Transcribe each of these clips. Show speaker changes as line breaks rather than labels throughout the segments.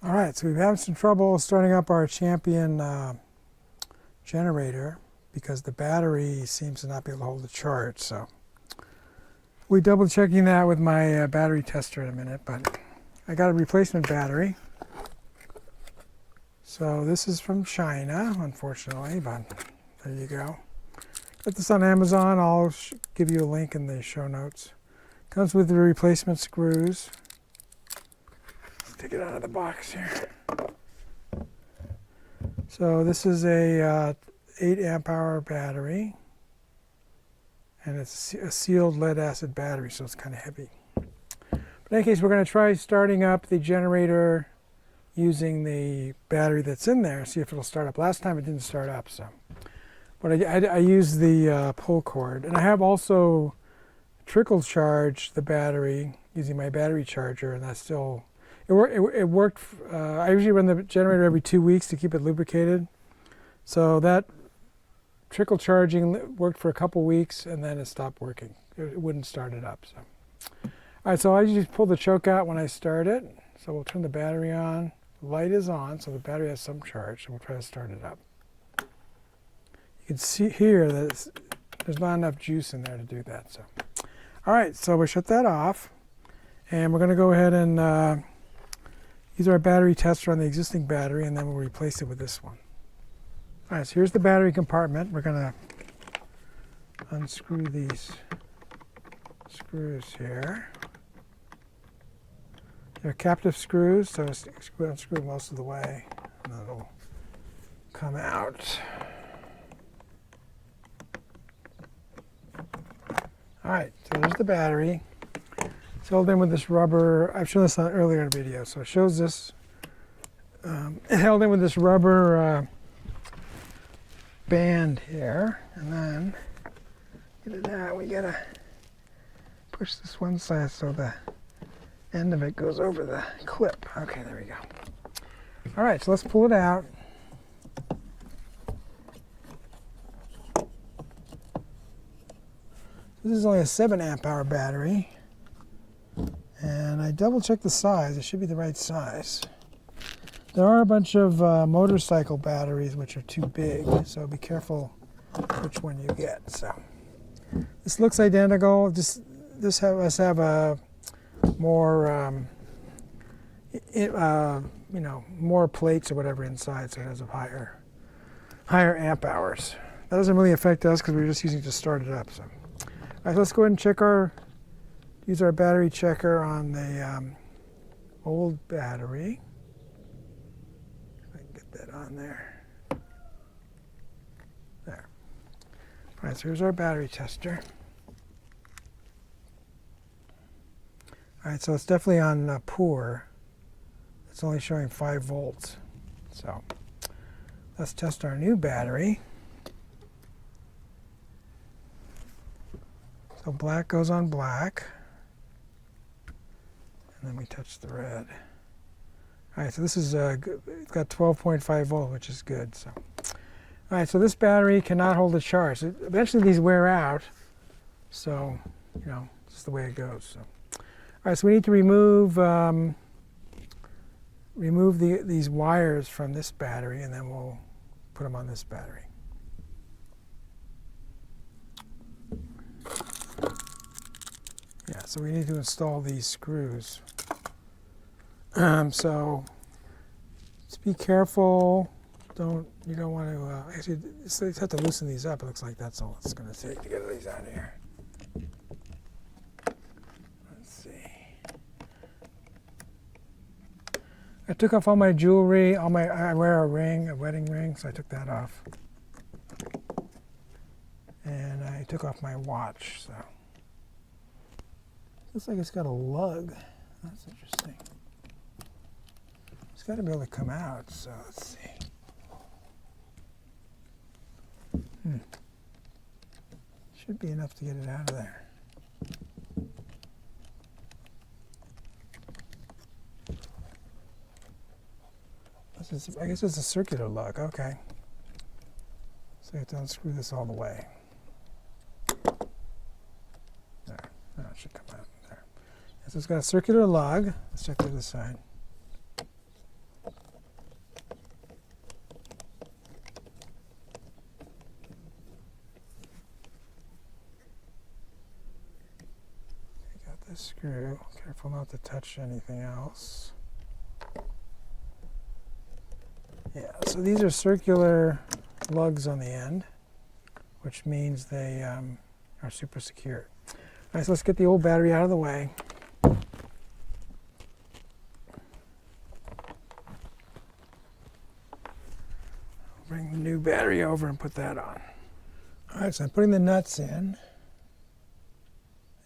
All right, so we've had some trouble starting up our Champion generator because the battery seems to not be able to hold the charge. So we're double checking that with my battery tester in a minute, but I got a replacement battery. So this is from China, unfortunately, but there you go. Got this on Amazon. I'll give you a link in the show notes. Comes with the replacement screws. Let's take it out of the box here. So this is a 8 amp hour battery, and it's a sealed lead acid battery, so it's kind of heavy. But in any case, we're going to try starting up the generator using the battery that's in there, see if it'll start up. Last time it didn't start up, so. But I used the pull cord, and I have also trickle charged the battery using my battery charger, and that's still, it worked. I usually run the generator every 2 weeks to keep it lubricated. So that trickle charging worked for a couple weeks, and then it stopped working. It wouldn't start it up. So, all right, so I usually pull the choke out when I start it. So we'll turn the battery on. The light is on, so the battery has some charge, so we'll try to start it up. You can see here that there's not enough juice in there to do that. So, all right, so we shut that off, and we're going to go ahead and use our battery tester on the existing battery, and then we'll replace it with this one. All right, so here's the battery compartment. We're going to unscrew these screws here. They're captive screws, so unscrew most of the way, and it'll come out. All right, so there's the battery. It's held in with this rubber. I've shown this on an earlier video, so it shows this. It held in with this rubber band here, and then get it out. We gotta push this one side so the end of it goes over the clip. Okay, there we go. All right, so let's pull it out. This is only a 7 amp hour battery, and I double checked the size. It should be the right size. There are a bunch of motorcycle batteries which are too big, so be careful which one you get. So this looks identical. This must have a more more plates or whatever inside, so it has a higher amp hours. That doesn't really affect us because we're just using it to start it up. So, all right, let's go ahead and check use our battery checker on the old battery. If I can get that on there. There. All right, so here's our battery tester. All right, so it's definitely on poor. It's only showing 5 volts. So let's test our new battery. So black goes on black, and then we touch the red. All right, so this is it's got 12.5 volt, which is good. So, all right, so this battery cannot hold a charge. Eventually, these wear out. So, it's the way it goes. So. All right, so we need to remove these wires from this battery, and then we'll put them on this battery. Yeah, so we need to install these screws. So just be careful. You don't want to. Actually, you have to loosen these up. It looks like that's all it's going to take to get these out of here. I took off all my jewelry. I wear a wedding ring, so I took that off. And I took off my watch, so. Looks like it's got a lug. That's interesting. It's got to be able to come out, so let's see. Should be enough to get it out of there. I guess it's a circular lug, okay. So you have to unscrew this all the way. There, now it should come out there. So it's got a circular lug. Let's check the other side. screw. Careful not to touch anything else. Yeah, so these are circular lugs on the end, which means they are super secure. All right, so let's get the old battery out of the way. Bring the new battery over and put that on. All right, so I'm putting the nuts in.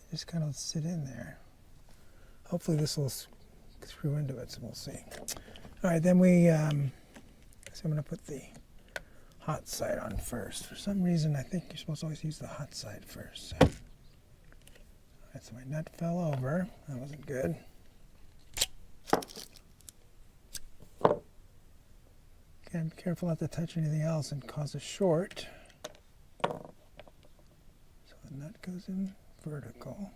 They just kind of sit in there. Hopefully this will screw into it, so we'll see. All right, then so I'm going to put the hot side on first. For some reason, I think you're supposed to always use the hot side first. So. All right, so my nut fell over. That wasn't good. Again, be careful not to touch anything else and cause a short. So the nut goes in vertical.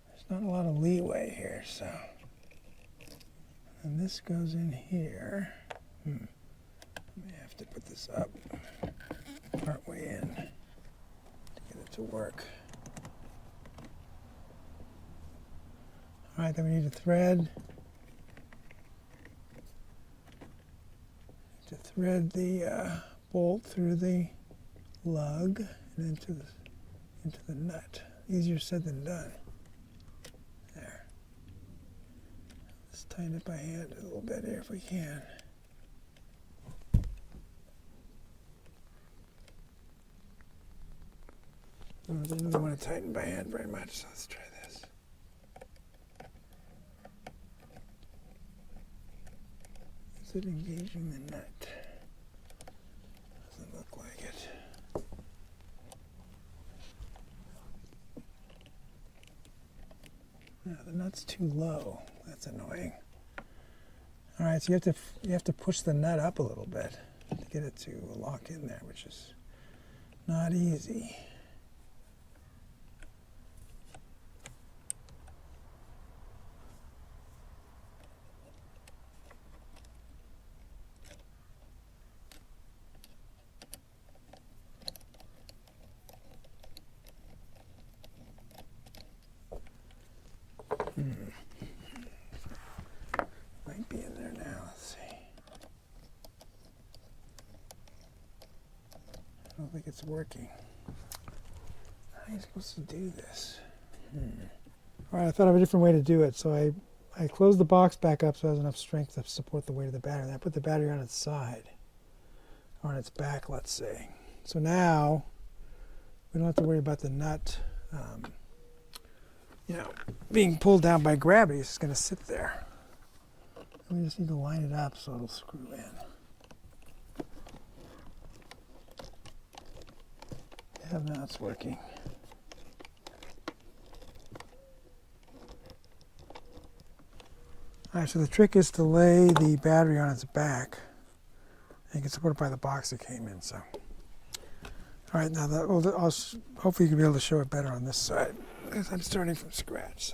There's not a lot of leeway here, so. And this goes in here. I may have to put this up partway in to get it to work. All right, then we need a thread. To thread the bolt through the lug and into the nut. Easier said than done. There. Let's tighten it by hand a little bit here if we can. I don't really want to tighten by hand very much, so let's try this. Is it engaging the nut? Doesn't look like it. No, the nut's too low. That's annoying. All right, so you have to push the nut up a little bit to get it to lock in there, which is not easy. Might be in there now. Let's see. I don't think it's working. How are you supposed to do this? All right, I thought of a different way to do it. So I closed the box back up so it has enough strength to support the weight of the battery. Then I put the battery on its side, or on its back, let's say. So now we don't have to worry about the nut being pulled down by gravity. It's just going to sit there. We just need to line it up so it'll screw in. Yeah, now it's working. All right, so the trick is to lay the battery on its back. And you can support it by the box it came in. So, all right, now hopefully you can be able to show it better on this side, because I'm starting from scratch.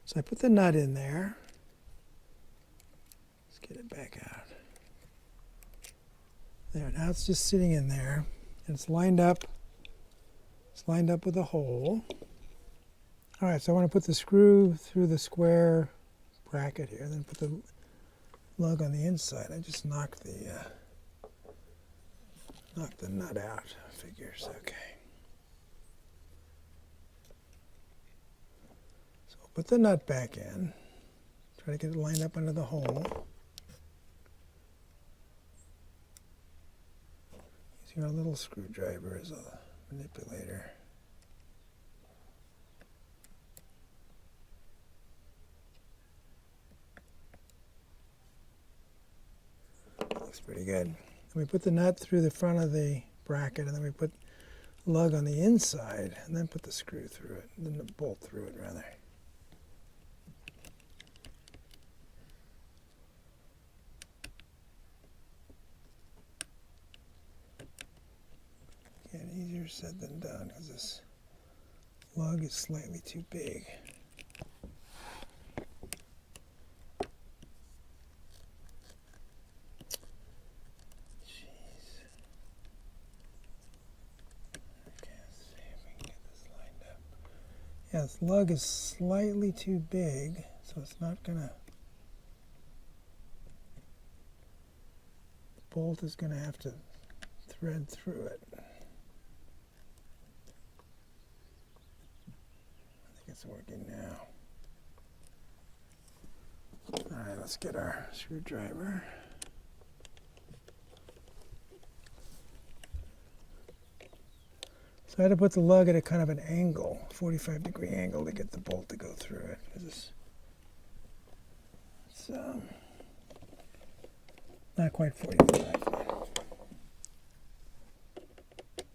So I put the nut in there. Let's get it back out. There, now it's just sitting in there, and it's lined up. It's lined up with a hole. All right, so I want to put the screw through the square bracket here, then put the lug on the inside. I just knocked the nut out. Figures, okay. So we'll put the nut back in. Try to get it lined up under the hole. Using our little screwdriver as a manipulator. Looks pretty good. And we put the nut through the front of the bracket, and then we put the lug on the inside, and then put the screw through it, and then the bolt through it, rather. Again, easier said than done, because this lug is slightly too big. Yeah, this lug is slightly too big, so it's not gonna, the bolt is gonna have to thread through it. I think it's working now. All right, let's get our screwdriver. So I had to put the lug at a kind of an angle, 45-degree angle, to get the bolt to go through it. It's not quite 45.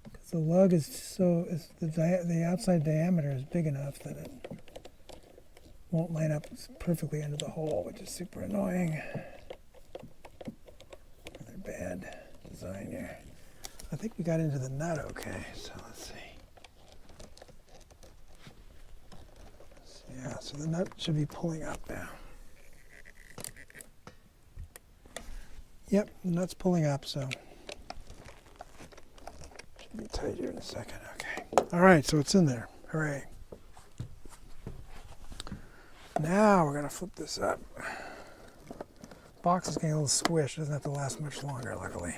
Because the lug is the outside diameter is big enough that it won't line up perfectly under the hole, which is super annoying. Rather bad design here. I think we got into the nut okay, so let's see. Yeah, so the nut should be pulling up now. Yep, the nut's pulling up, so should be tight here in a second. Okay. All right, so it's in there. Hooray. Now we're going to flip this up. Box is getting a little squish. It doesn't have to last much longer, luckily.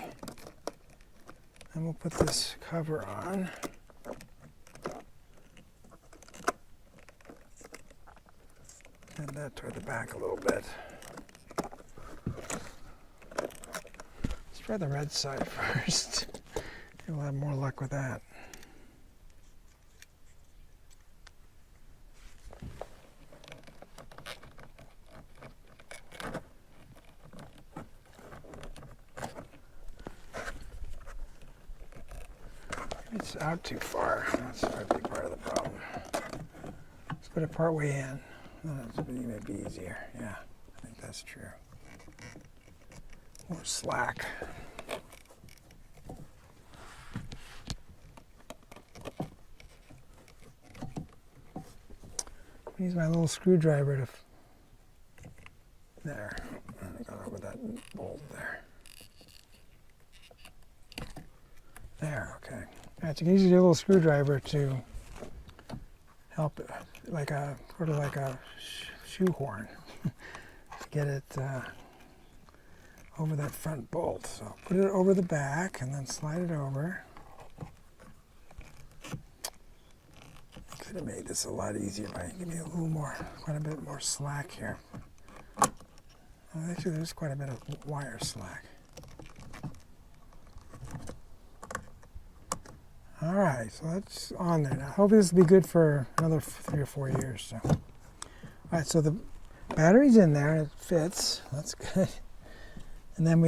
And we'll put this cover on. And that toward the back a little bit. Let's try the red side first. We'll have more luck with that. It's out too far. That's a big part of the problem. Let's put it part way in. That's may be easier. Yeah, I think that's true. More slack. Use my little screwdriver to. There. I got over that bolt there. There. Okay. All right, so you can use your little screwdriver to help it, like a sort of like a shoehorn, to get it over that front bolt. So put it over the back and then slide it over. I could have made this a lot easier by giving me a little more, quite a bit more slack here. Well, actually, there's quite a bit of wire slack. All right, so that's on there now. Hopefully this will be good for another 3 or 4 years. So. All right, so the battery's in there and it fits. That's good. And then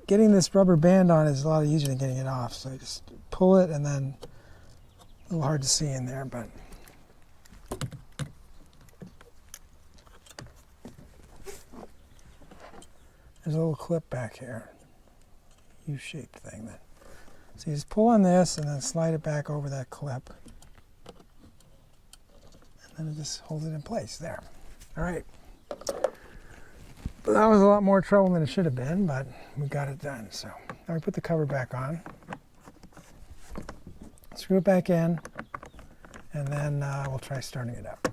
getting this rubber band on is a lot easier than getting it off. So you just pull it, and then a little hard to see in there, but there's a little clip back here, U-shaped thing. So you just pull on this and then slide it back over that clip. And then it just holds it in place there. All right. That was a lot more trouble than it should have been, but we got it done. So now we put the cover back on. Screw it back in, and then we'll try starting it up.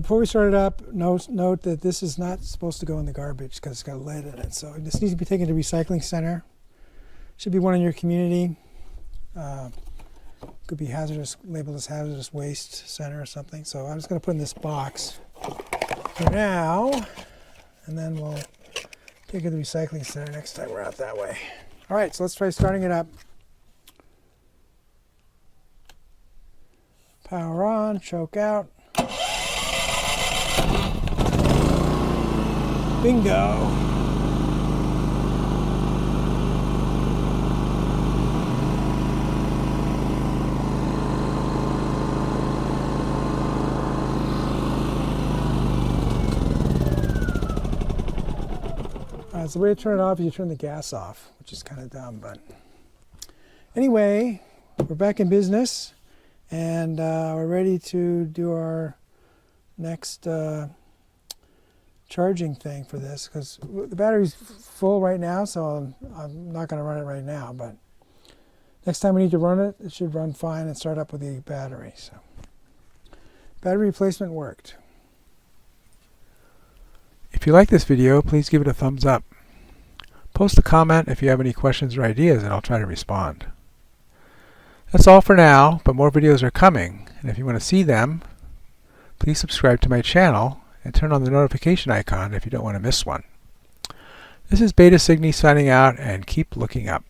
Before we start it up, note that this is not supposed to go in the garbage because it's got lead in it. So this needs to be taken to recycling center. Should be one in your community. Could be hazardous, labeled as hazardous waste center or something. So I'm just going to put in this box for now, and then we'll take it to the recycling center next time we're out that way. All right, so let's try starting it up. Power on, choke out. Bingo. So the way to turn it off is you turn the gas off, which is kind of dumb, but anyway, we're back in business, and we're ready to do our next charging thing for this, because the battery's full right now, so I'm not going to run it right now, but next time we need to run it, it should run fine and start up with the battery. So Battery replacement worked. If you like this video, please give it a thumbs up. Post a comment if you have any questions or ideas, and I'll try to respond. That's all for now, but more videos are coming, and if you want to see them, please subscribe to my channel and turn on the notification icon if you don't want to miss one. This is STScI signing out, and keep looking up.